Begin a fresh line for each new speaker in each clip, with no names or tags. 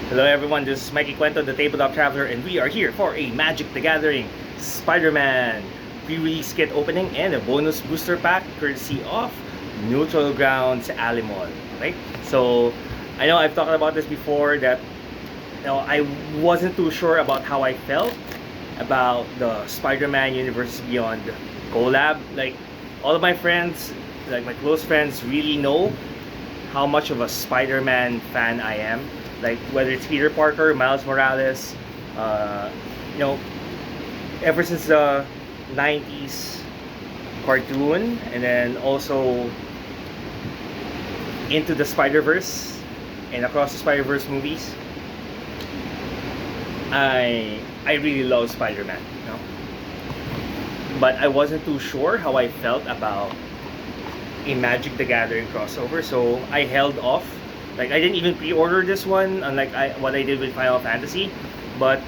Hello everyone, this is Mikey Cuento, the Tabletop Traveler, and we are here for a Magic the Gathering Spider-Man pre-release kit opening and a bonus booster pack courtesy of Neutral Grounds Alimol. Okay, so I know I've talked about this before that I wasn't too sure about how I felt about the Spider-Man Universe Beyond collab. Like all of my friends, like my close friends, really know how much of a Spider-Man fan I am. Like whether it's Peter Parker, Miles Morales, uh, you know, ever since the 90s cartoon, and then also into the Spider-Verse and across the Spider-Verse movies, I really love Spider-Man, you know? But I wasn't too sure how I felt about a Magic the Gathering crossover, so I held off. Like I didn't even pre-order this one, unlike what I did with Final Fantasy. But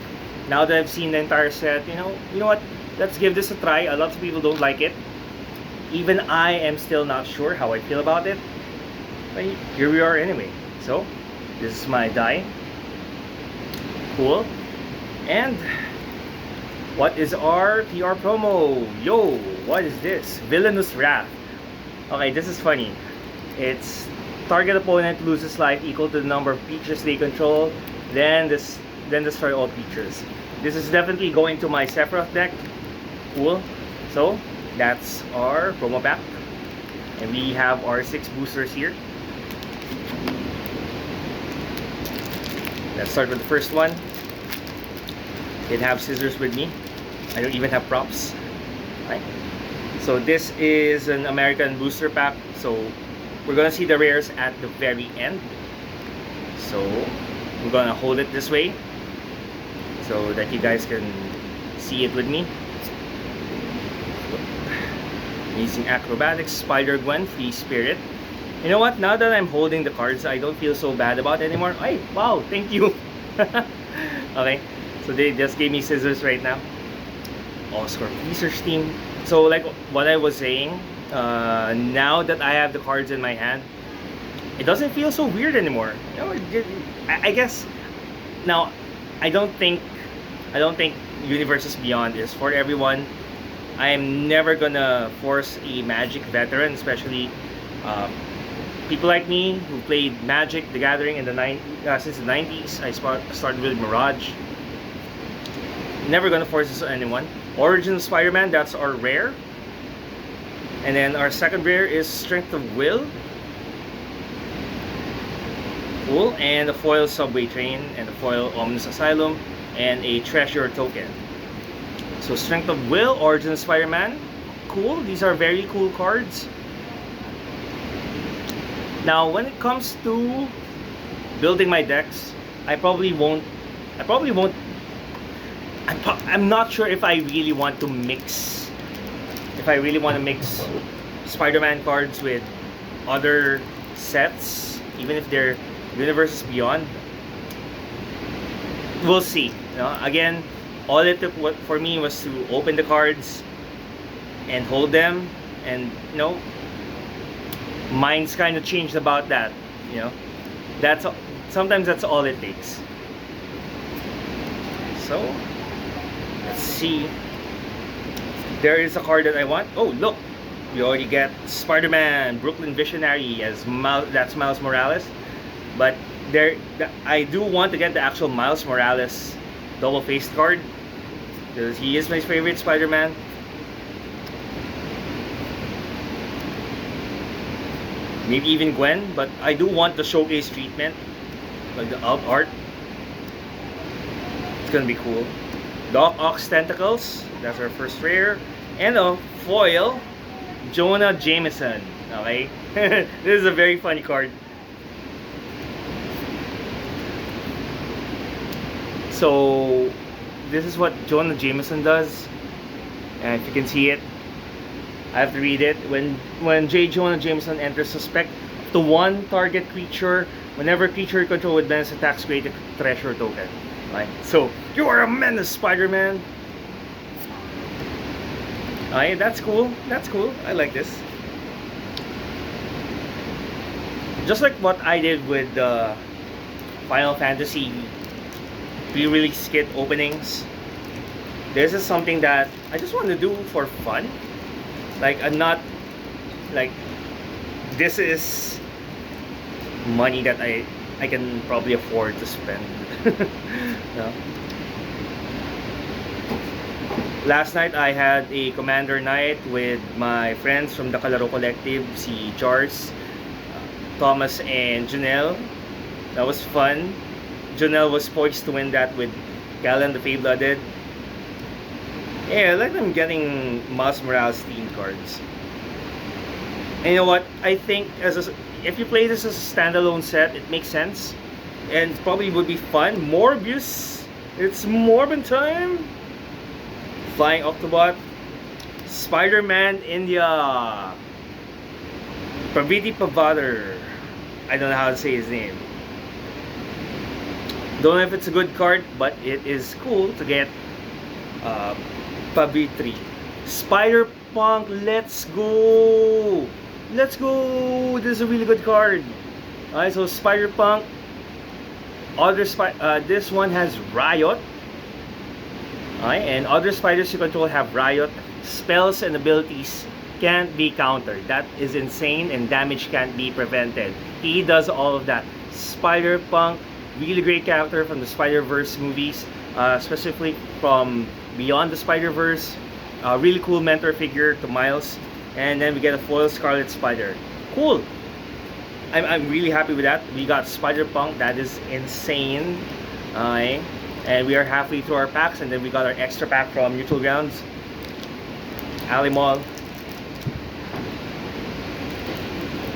now that I've seen the entire set, you know what? Let's give this a try. A lot of people don't like it. Even I am still not sure how I feel about it. But here we are anyway. So this is my die. Cool. And what is our PR promo? Yo, what is this? Villainous Wrath. Okay, this is funny. It's target opponent loses life equal to the number of creatures they control, then destroy all creatures. This is definitely going to my Sephiroth deck. Cool. So that's our promo pack, and we have our 6 boosters here. Let's start with the first one. Didn't have scissors with me. I don't even have props. Right. So this is an American booster pack. So we're gonna see the rares at the very end. So we're gonna hold it this way so that you guys can see it with me. Using Acrobatics, Spider-Gwen, Free Spirit. You know what? Now that I'm holding the cards, I don't feel so bad about it anymore. Ay, wow, thank you. Okay, so they just gave me scissors right now. Oscar Research Team. So like what I was saying, now that I have the cards in my hand, it doesn't feel so weird anymore. You know, I guess now I don't think Universes Beyond is for everyone. I am never gonna force a Magic veteran, especially people like me who played Magic the Gathering in the since the 90s. I started with Mirage. Never gonna force this on anyone. Origin of Spider-Man, that's our rare. And then our second rare is Strength of Will. Cool. And a foil Subway Train, and a foil Ominous Asylum, and a Treasure Token. So Strength of Will, Origin of Spider-Man. Cool. These are very cool cards. Now when it comes to building my decks, I'm not sure if I really want to mix Spider-Man cards with other sets, even if they're Universes Beyond. We'll see. You know, again, all it took for me was to open the cards and hold them, and you know, mind's kind of changed about that. You know, sometimes that's all it takes. So let's see. There is a card that I want. Oh, look. We already get Spider-Man, Brooklyn Visionary as that's Miles Morales. But I do want to get the actual Miles Morales double-faced card, because he is my favorite Spider-Man. Maybe even Gwen, but I do want the showcase treatment, like the alt art. It's gonna be cool. Doc Ock's Tentacles, that's our first rare. And a foil, Jonah Jameson. Okay? This is a very funny card. So, this is what Jonah Jameson does. And if you can see it, I have to read it. When J. Jonah Jameson enters, suspect to one target creature. Whenever creature you control with menace attacks, create a treasure token. Right? So, you are a menace, Spider-Man! Okay, that's cool. That's cool. I like this. Just like what I did with Final Fantasy pre-release kit openings. This is something that I just want to do for fun. Like, I'm not like, this is money that I can probably afford to spend. No? Last night I had a commander night with my friends from the Kalaro Collective, si Jars, Thomas, and Janelle. That was fun. Janelle was poised to win that with Galan the Fey-Blooded. Yeah, like I'm getting Miles Morales themed cards. And you know what? I think if you play this as a standalone set, it makes sense. And it probably would be fun. Morbius! It's Morbin time! Flying Octobot. Spider-Man India. Praviti Pavadar. I don't know how to say his name. Don't know if it's a good card, but it is cool to get Pavitri. Spider-Punk, let's go! Let's go! This is a really good card. Alright, so Spider-Punk. This one has Riot. Alright, and other spiders you control have Riot. Spells and abilities can't be countered. That is insane, and damage can't be prevented. He does all of that. Spider-Punk, really great character from the Spider-Verse movies, specifically from Beyond the Spider-Verse. Really cool mentor figure to Miles. And then we get a foil Scarlet Spider. Cool! I'm really happy with that. We got Spider-Punk, that is insane. Alright. And we are halfway through our packs, and then we got our extra pack from Neutral Grounds. Alley Mall.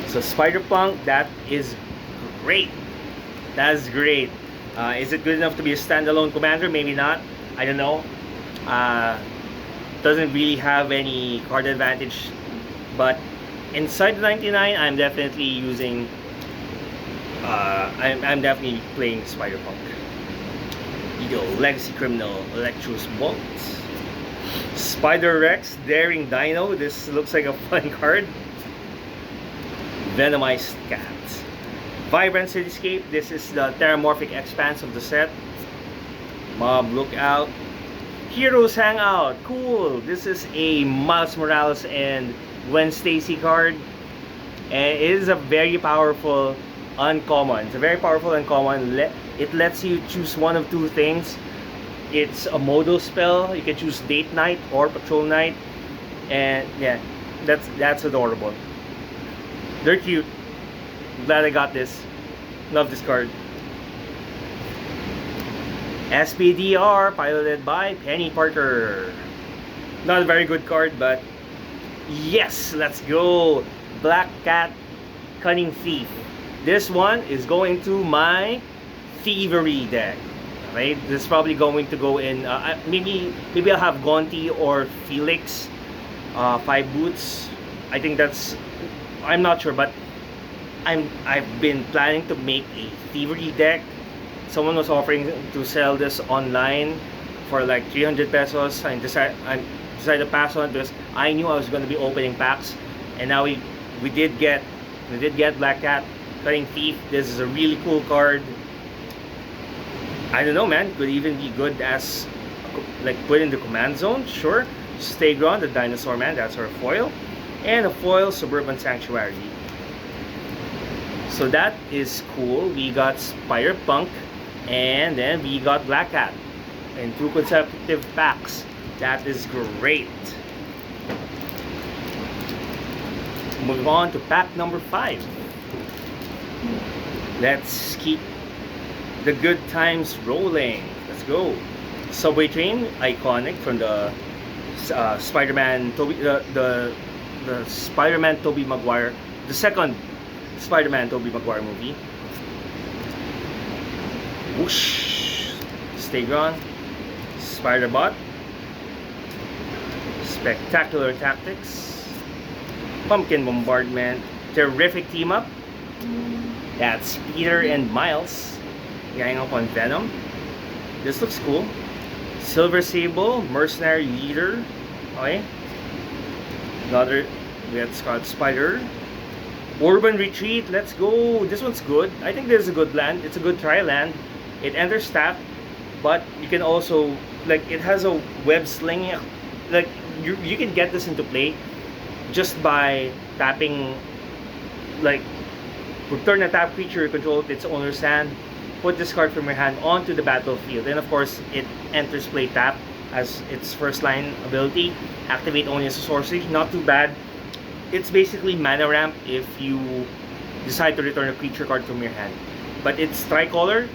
So Spider-Punk, that is great. That is great. Is it good enough to be a standalone commander? Maybe not. I don't know. Doesn't really have any card advantage. But inside the 99, I'm definitely using... I'm definitely playing Spider-Punk. Eagle, Legacy Criminal, Electros Bolt. Spider-Rex, Daring Dino. This looks like a fun card. Venomized Cat. Vibrant Cityscape. This is the Terramorphic Expanse of the set. Mob Lookout. Heroes Hangout. Cool. This is a Miles Morales and Gwen Stacy card. And it is a very powerful uncommon. It's a very powerful uncommon. It lets you choose one of two things. It's a modal spell. You can choose Date Night or Patrol Night. And yeah, that's adorable. They're cute. Glad I got this. Love this card. SPDR, piloted by Penny Parker. Not a very good card, but yes, let's go. Black Cat, Cunning Thief. This one is going to my Thievery deck. Right? This is probably going to go in. Maybe I'll have Gonti or Felix. 5 boots. I think that's. I'm not sure, but I've been planning to make a Thievery deck. Someone was offering to sell this online for like 300 pesos. I decided to pass on it because I knew I was going to be opening packs, and now we did get Black Cat, Cunning Thief. This is a really cool card. I don't know, man. Could even be good as like put in the command zone. Sure. Stagron, the Dinosaur Man. That's our foil, and a foil Suburban Sanctuary. So that is cool. We got Spider-Punk, and then we got Black Cat in 2 consecutive packs. That is great. Moving on to pack number 5. Let's keep the good times rolling. Let's go. Subway Train, iconic from the Spider-Man the Spider-Man Tobey Maguire, the second Spider-Man Tobey Maguire movie. Whoosh. Stagron, Spider-Bot, Spectacular Tactics, Pumpkin Bombardment, Terrific Team Up. That's Peter and Miles gang up on Venom. This looks cool. Silver Sable, Mercenary Leader. Okay. Another, we got Scarlet Spider. Urban Retreat, let's go. This one's good. I think this is a good land. It's a good try land. It enters tap, but you can also, like, it has a web slinging. Like, you can get this into play just by tapping, like, return a tap creature you control its owner's hand, put this card from your hand onto the battlefield, and of course it enters play tap as its first line ability. Activate only as a sorcery. Not too bad. It's basically mana ramp if you decide to return a creature card from your hand. But it's tricolor,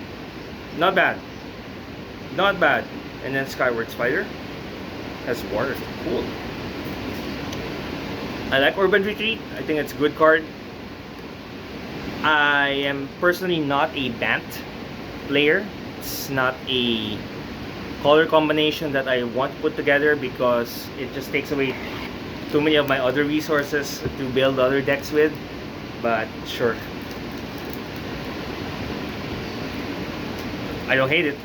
not bad. Not bad. And then Skyward Spider has Water. Cool. I like Urban Retreat. I think it's a good card. I am personally not a Bant player. It's not a color combination that I want to put together because it just takes away too many of my other resources to build other decks with. But sure, I don't hate it.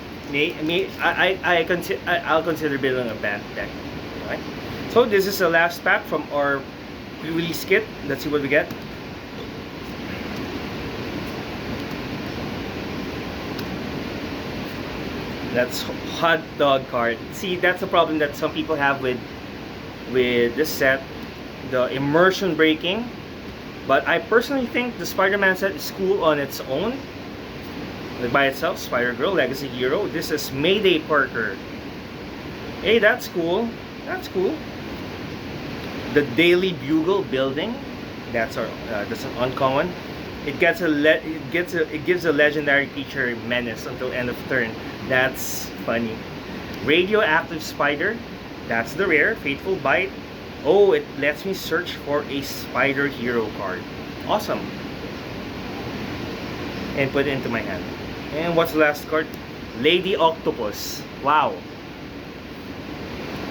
I'll consider building a Bant deck. Right? So this is the last pack from our pre-release kit. Let's see what we get. That's hot dog card. See, that's the problem that some people have with this set, the immersion breaking. But I personally think the Spider-Man set is cool on its own, like by itself. Spider-Girl, Legacy Hero. This is Mayday Parker. Hey, that's cool. That's cool. The Daily Bugle building. That's an uncommon. It gives a legendary creature menace until end of turn. That's funny. Radioactive Spider. That's the rare. Fateful Bite. Oh, it lets me search for a Spider Hero card. Awesome. And put it into my hand. And what's the last card? Lady Octopus. Wow.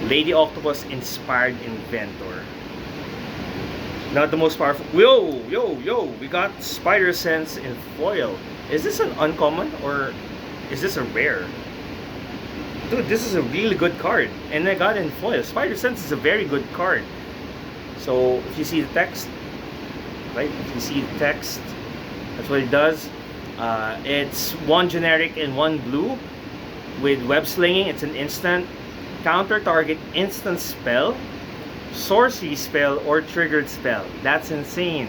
Lady Octopus Inspired Inventor. Not the most powerful. Yo! We got Spider Sense in foil. Is this an uncommon or is this a rare? Dude, this is a really good card. And I got it in foil. Spider Sense is a very good card. So if you see the text, right? If you see the text, that's what it does. It's one generic and one blue with web slinging. It's an instant. Counter target instant spell, sorcery spell, or triggered spell. That's insane.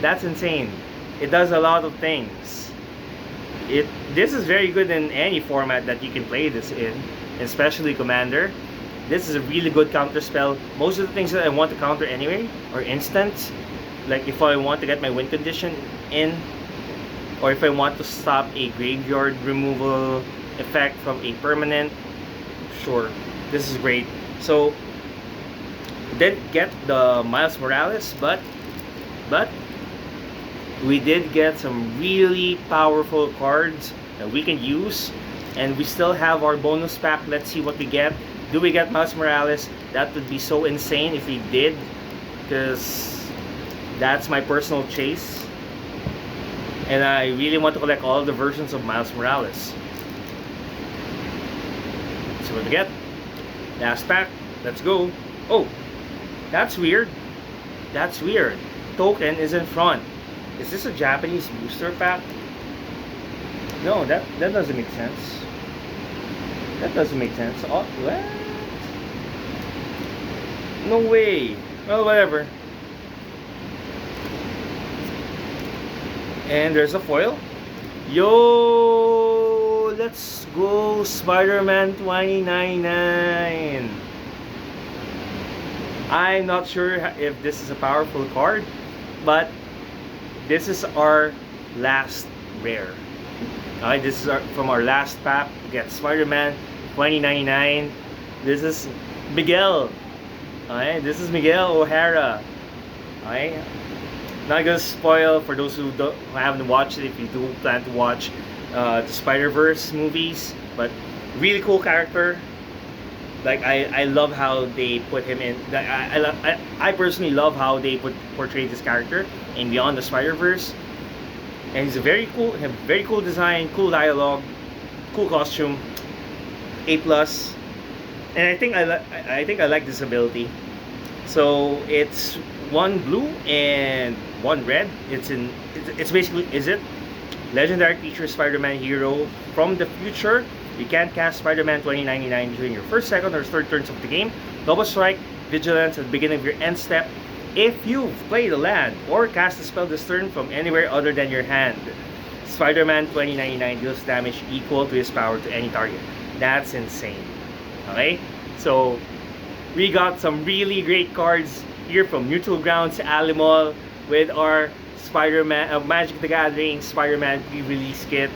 That's insane. It does a lot of things. This is very good in any format that you can play this in, especially Commander. This is a really good counter spell. Most of the things that I want to counter anyway are instants. Like if I want to get my win condition in, or if I want to stop a graveyard removal effect from a permanent. Sure, this is great. So didn't get the Miles Morales, but we did get some really powerful cards that we can use, and we still have our bonus pack. Let's see what we get. Do we get Miles Morales? That would be so insane if we did, because that's my personal chase, and I really want to collect all the versions of Miles Morales. See what we get. Last pack. Let's go. Oh, that's weird. That's weird. Token is in front. Is this a Japanese booster pack? No, that doesn't make sense. That doesn't make sense. Oh, what? No way. Well, whatever. And there's a foil. Yo, let's go Spider-Man 2099. I'm not sure if this is a powerful card, but this is our last rare. Alright, this is from our last pack. We get Spider-Man 2099. This is Miguel. Alright, this is Miguel O'Hara. Alright, not gonna spoil for those who haven't watched it. If you do plan to watch the Spider-Verse movies, but really cool character. Like I love how they put him in. I personally love how they portray this character in Beyond the Spider-Verse. And he's a very cool design, cool dialogue, cool costume, A+. And I think I like this ability. So it's one blue and one red. It's basically, is it legendary creature Spider-Man hero from the future. You can't cast Spider-Man 2099 during your first, second, or third turns of the game. Double strike, vigilance at the beginning of your end step. If you've played a land or cast a spell this turn from anywhere other than your hand, Spider-Man 2099 deals damage equal to his power to any target. That's insane. Okay? So, we got some really great cards here from Neutral Grounds Alimol with our Spider-Man, Magic the Gathering Spider-Man pre-release kit,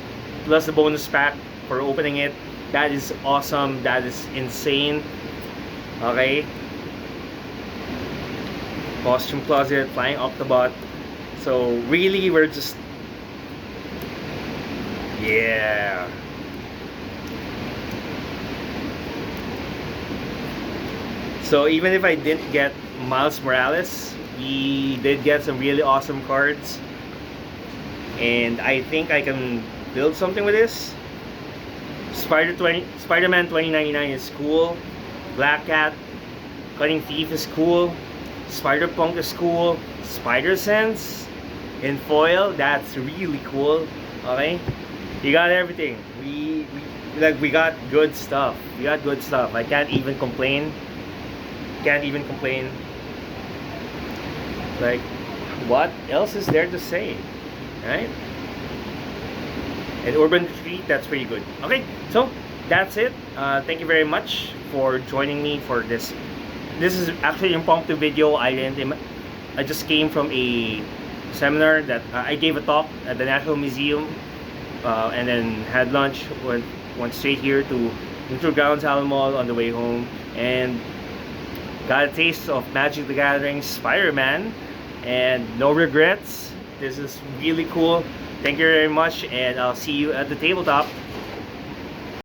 plus the bonus pack for opening it. That is awesome. That is insane. Okay? Costume Closet, Flying Octobot. So, really, we're just... yeah. So even if I didn't get Miles Morales, we did get some really awesome cards. And I think I can build something with this. Spider-Man 2099 is cool. Black Cat, Cunning Thief is cool. Spider-Punk is cool. Spider-Sense in foil, that's really cool. Okay? You got everything. We got good stuff. We got good stuff. I can't even complain. Can't even complain. Like, what else is there to say? Right? And Urban Retreat, that's pretty good. Okay, so that's it. Thank you very much for joining me for this. This is actually an impromptu video. I just came from a seminar that I gave a talk at the National Museum, and then had lunch. Went straight here to Neutral Grounds Alimol on the way home, and got a taste of Magic the Gathering Spider-Man, and no regrets. This is really cool. Thank you very much, and I'll see you at the tabletop.